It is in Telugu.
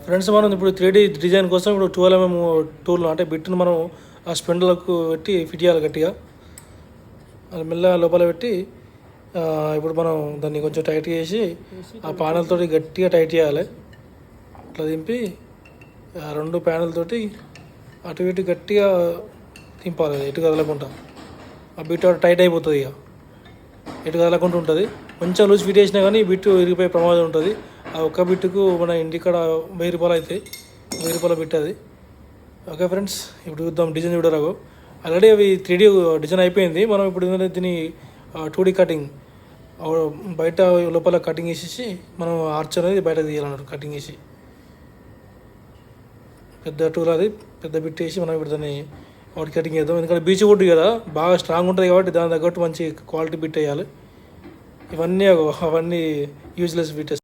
ఫ్రెండ్స్ మనం ఇప్పుడు 3D డిజైన్ కోసం ఇప్పుడు 12mm టూల్ అంటే బిట్ను మనం ఆ స్పెండర్లకు పెట్టి ఫిట్ చేయాలి గట్టిగా. అది మెల్లగా లోపల పెట్టి ఇప్పుడు మనం దాన్ని కొంచెం టైట్ చేసి ఆ ప్యానెల్తో గట్టిగా టైట్ చేయాలి. అట్లా దింపి ఆ 2 ప్యానెల్తోటి అటు ఇటు గట్టిగా తింపాలి, ఎటు కదలకుండా. ఆ బిట్ టైట్ అయిపోతుంది, ఇక ఎటు కదలకుండా ఉంటుంది. కొంచెం లూజ్ ఫిట్ చేసినా కానీ బిట్టు విరిగిపోయే ప్రమాదం ఉంటుంది. ఆ ఒక్క బిట్టుకు మన ఇంటికాడ 1000 రూపాయలు అవుతాయి, 1000 రూపాయల బిట్ అది. ఓకే ఫ్రెండ్స్, ఇప్పుడు చూద్దాం డిజైన్ చూడరాగో. ఆల్రెడీ అవి 3D డిజైన్ అయిపోయింది. మనం ఇప్పుడు దీన్ని 2D కటింగ్ బయట లోపల కటింగ్ వేసేసి మనం ఆర్చ్ అనేది బయట తీయాలన్నారు. కటింగ్ వేసి పెద్ద టూల్ అది పెద్ద బిట్ వేసి మనం ఇప్పుడు దాన్ని అవుట్ కటింగ్ చేద్దాం. ఎందుకంటే బీచ్ వుడ్ కదా, బాగా స్ట్రాంగ్ ఉంటుంది కాబట్టి దాని తగ్గట్టు మంచి క్వాలిటీ బిట్ వేయాలి. అవన్నీ యూజ్లెస్ బిట్.